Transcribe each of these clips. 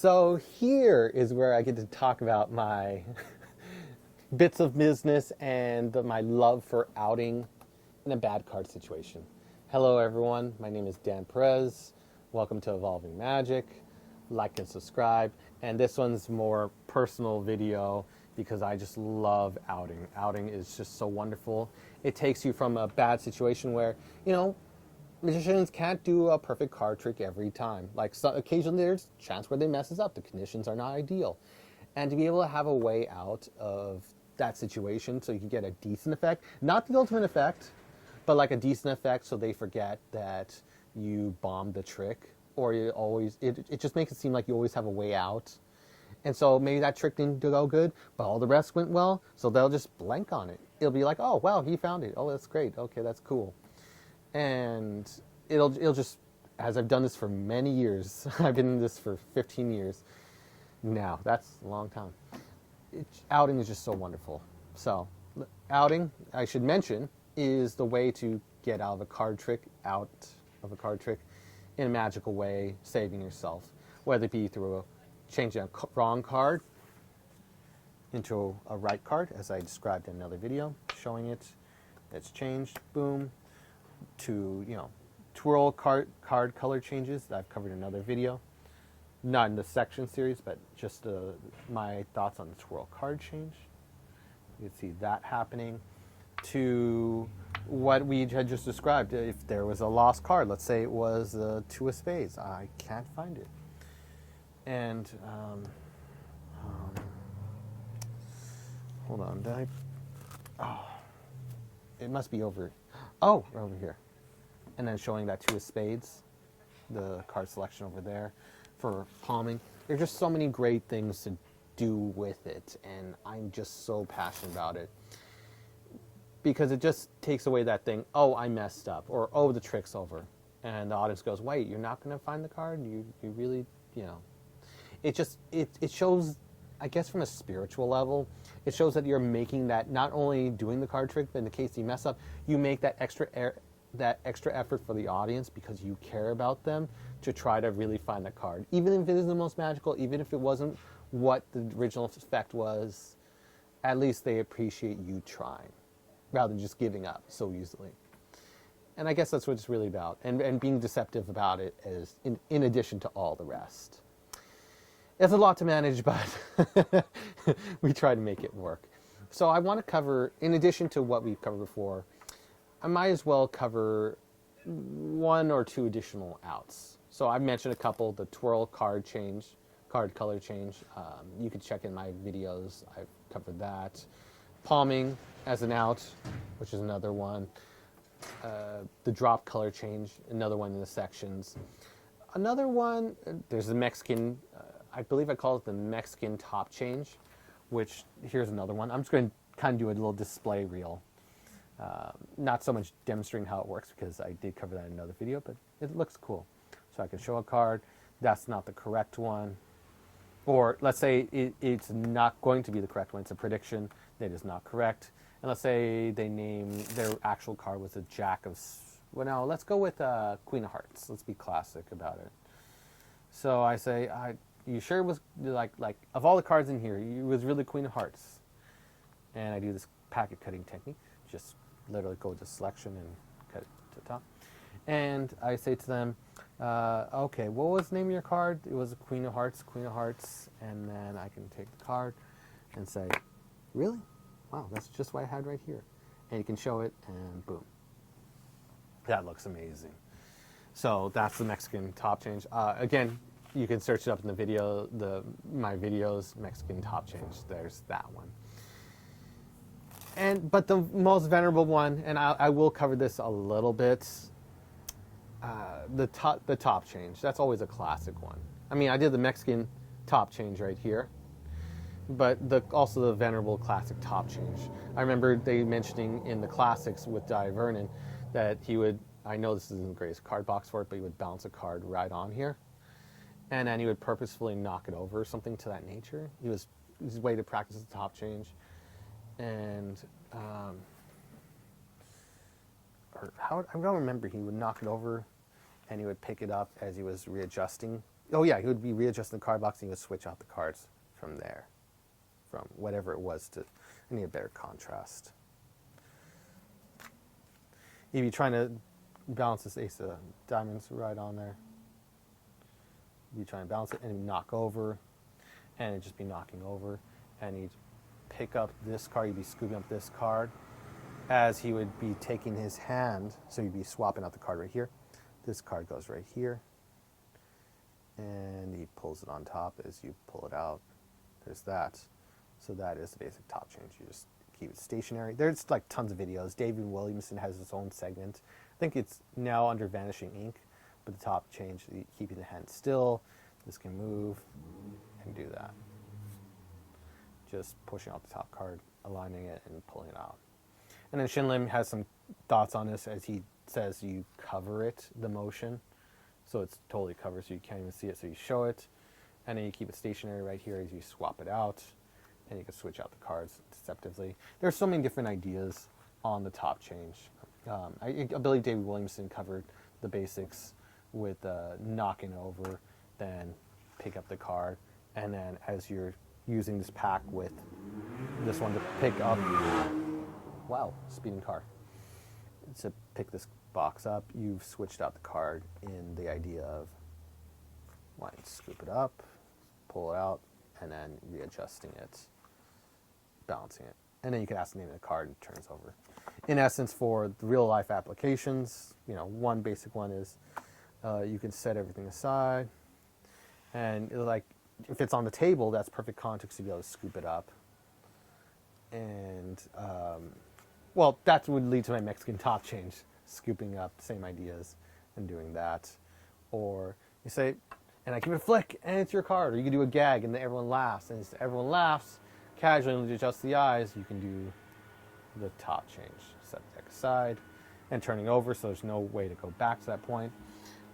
So here is where I get to talk about my bits of business and my love for outing in a bad card situation. Hello everyone, my name is Dan Perez. Welcome to Evolving Magic. Like and subscribe. And this one's more personal video because I just love outing. Outing is just so wonderful. It takes you from a bad situation where, magicians can't do a perfect card trick every time. Like occasionally there's a chance where they messes up. The conditions are not ideal. And to be able to have a way out of that situation so you can get a decent effect, not the ultimate effect, but like a decent effect so they forget that you bombed the trick, or it just makes it seem like you always have a way out. And so maybe that trick didn't go good, but all the rest went well, so they'll just blank on it. It'll be like, oh, wow, he found it. Oh, that's great. Okay, that's cool. And it'll just, as I've done this for many years, I've been in this for 15 years now. That's a long time. Outing is just so wonderful. So, outing, I should mention, is the way to get out of a card trick, in a magical way, saving yourself. Whether it be through changing a wrong card into a right card, as I described in another video, showing it, it's changed, boom, to, twirl card color changes that I've covered in another video. Not in the section series, but just my thoughts on the twirl card change. You can see that happening. To what we had just described, if there was a lost card, let's say it was the Two of Spades, I can't find it. And, hold on, it must be over here. And then showing that Two of Spades, the card selection over there for palming. There's just so many great things to do with it, and I'm just so passionate about it. Because it just takes away that thing, oh, I messed up, or oh, the trick's over. And the audience goes, wait, you're not going to find the card? You really, It just, it shows, I guess from a spiritual level, it shows that you're making that, not only doing the card trick, but in the case you mess up, you make that extra effort for the audience because you care about them to try to really find the card. Even if it is the most magical, even if it wasn't what the original effect was, at least they appreciate you trying, rather than just giving up so easily. And I guess that's what it's really about. And being deceptive about it is in addition to all the rest. It's a lot to manage, but we try to make it work. So I want to cover, in addition to what we've covered before, I might as well cover one or two additional outs. So I've mentioned a couple, the twirl card color change. You can check in my videos. I've covered that. Palming as an out, which is another one. The drop color change, another one in the sections. Another one, there's the Mexican, I believe I call it the Mexican top change, which here's another one. I'm just going to kind of do a little display reel. Not so much demonstrating how it works because I did cover that in another video, but it looks cool. So I can show a card, that's not the correct one. Or let's say it's not going to be the correct one, it's a prediction that is not correct. And let's say they name their actual card was a Jack of, well, no, let's go with Queen of Hearts. Let's be classic about it. So I say, you sure it was like of all the cards in here, it was really Queen of Hearts? And I do this packet cutting technique, just literally go to selection and cut it to the top. And I say to them, okay, what was the name of your card? It was a Queen of Hearts, and then I can take the card and say, really? Wow, that's just what I had right here. And you can show it, and boom. That looks amazing. So that's the Mexican top change. Again, you can search it up in the video, my videos, Mexican top change. There's that one. But the most venerable one, and I will cover this a little bit, the top change. That's always a classic one. I mean, I did the Mexican top change right here, but also the venerable classic top change. I remember they mentioning in the classics with Di Vernon that he would, I know this isn't the greatest card box for it, but he would bounce a card right on here, and then he would purposefully knock it over or something to that nature. It was his way to practice the top change. And I don't remember, he would knock it over and he would pick it up as he was readjusting Oh yeah, he would be readjusting the card box and he would switch out the cards from there, from whatever it was to. I need a better contrast. If you're trying to balance this ace of diamonds right on there, you're trying to balance it and knock over, and it'd just be knocking over, and he'd pick up this card, you'd be scooping up this card, as he would be taking his hand, so you'd be swapping out the card right here. This card goes right here, and he pulls it on top as you pull it out. There's that. So that is the basic top change. You just keep it stationary. There's like tons of videos. David Williamson has his own segment. I think it's now under Vanishing Ink, but the top change, keeping the hand still. This can move and do that. Just pushing out the top card, aligning it, and pulling it out. And then Shin Lim has some thoughts on this as he says you cover it, the motion. So it's totally covered so you can't even see it, so you show it. And then you keep it stationary right here as you swap it out. And you can switch out the cards deceptively. There's so many different ideas on the top change. I believe David Williamson covered the basics with knocking over, then pick up the card, and then as you're using this pack with this one to pick up, wow, speeding car. To pick this box up, you've switched out the card in the idea of scoop it up, pull it out, and then readjusting it, balancing it. And then you can ask the name of the card and it turns over. In essence, for the real life applications, one basic one is you can set everything aside, and like if it's on the table, that's perfect context to be able to scoop it up. And well, that would lead to my Mexican top change, scooping up the same ideas and doing that. Or you say, and I give it a flick, and it's your card. Or you can do a gag, and then everyone laughs. And as everyone laughs, casually, and adjust the eyes, you can do the top change. Set the deck aside, and turning over, so there's no way to go back to that point.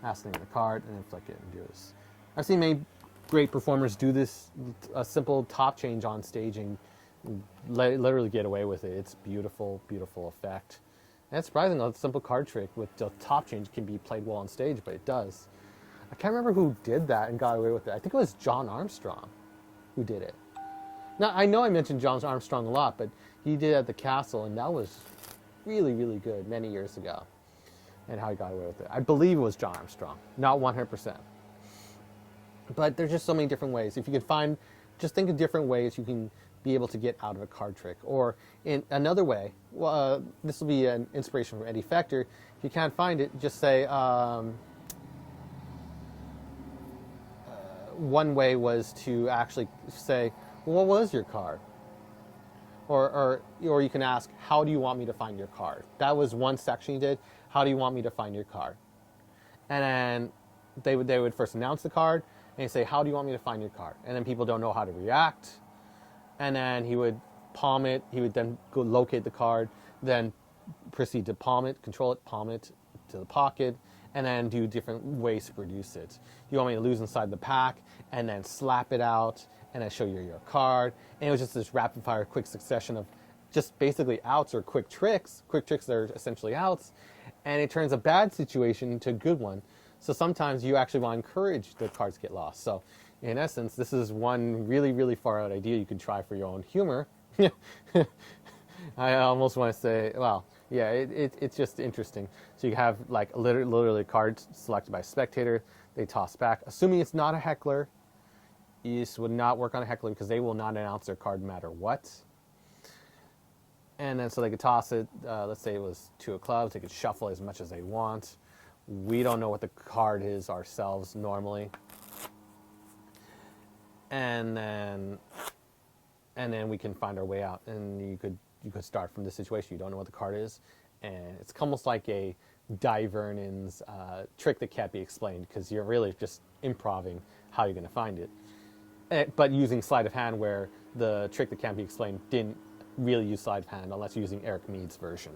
Ask the name of the card, and then flick it and do this. I've seen many great performers do this, a simple top change on stage, and literally get away with it. It's beautiful, beautiful effect. And it's surprising how a simple card trick with the top change can be played well on stage, but it does. I can't remember who did that and got away with it. I think it was John Armstrong who did it. Now, I know I mentioned John Armstrong a lot, but he did it at the Castle, and that was really, really good many years ago, and how he got away with it. I believe it was John Armstrong, not 100%. But there's just so many different ways. If you can just think of different ways you can be able to get out of a card trick. Or in another way, this will be an inspiration from Eddie Fector. If you can't find it, just say, one way was to actually say, well, what was your card? Or you can ask, how do you want me to find your card? That was one section you did. How do you want me to find your card? And then they would first announce the card, and he'd say, how do you want me to find your card? And then people don't know how to react. And then he would palm it. He would then go locate the card, then proceed to palm it, control it, palm it to the pocket, and then do different ways to produce it. You want me to lose inside the pack, and then slap it out, and then show you your card. And it was just this rapid fire, quick succession of just basically outs or quick tricks that are essentially outs. And it turns a bad situation into a good one. So sometimes you actually want to encourage the cards to get lost. So in essence, this is one really, really far out idea you can try for your own humor. I almost want to say, well, yeah, it's just interesting. So you have like literally a card selected by a spectator. They toss back, assuming it's not a heckler. This would not work on a heckler because they will not announce their card no matter what. And then so they could toss it. Let's say it was 2 of clubs. They could shuffle as much as they want. We don't know what the card is ourselves normally. And then we can find our way out. And you could start from this situation. You don't know what the card is, and it's almost like a Di Vernon's trick that can't be explained because you're really just improvising how you're going to find it. But using sleight of hand, where the trick that can't be explained didn't really use sleight of hand unless you're using Eric Mead's version.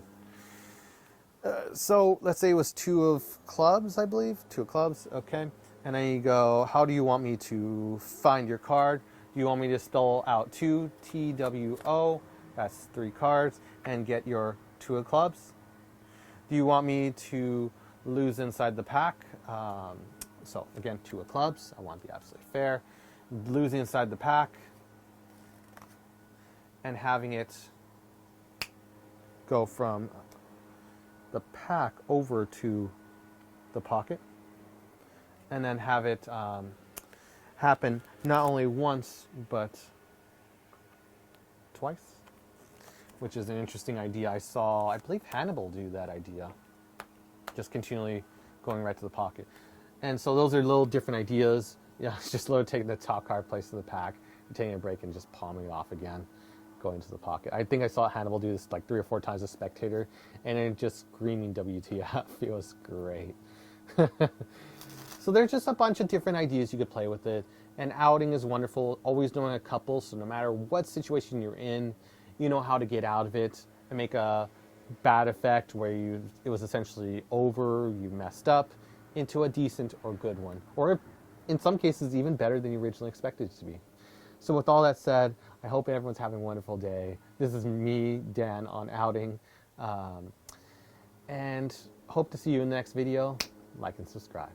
So let's say it was 2 of clubs, I believe. 2 of clubs, okay. And then you go, how do you want me to find your card? Do you want me to spell out 2, TWO, that's 3 cards, and get your 2 of clubs? Do you want me to lose inside the pack? So again, 2 of clubs. I want to be absolutely fair. Losing inside the pack and having it go from the pack over to the pocket, and then have it happen not only once but twice, which is an interesting idea. I saw, I believe Hannibal do that idea, just continually going right to the pocket. And so those are little different ideas. Yeah, it's just literally taking the top card, place in the pack, taking a break, and just palming it off again, going to the pocket. I think I saw Hannibal do this like 3 or 4 times as a spectator, and then just screaming WTF. It was great. So there's just a bunch of different ideas you could play with it. And outing is wonderful, always knowing a couple, so no matter what situation you're in, you know how to get out of it and make a bad effect where it was essentially over, you messed up, into a decent or good one. Or in some cases, even better than you originally expected it to be. So with all that said, I hope everyone's having a wonderful day. This is me, Dan, on outing. And hope to see you in the next video. Like and subscribe.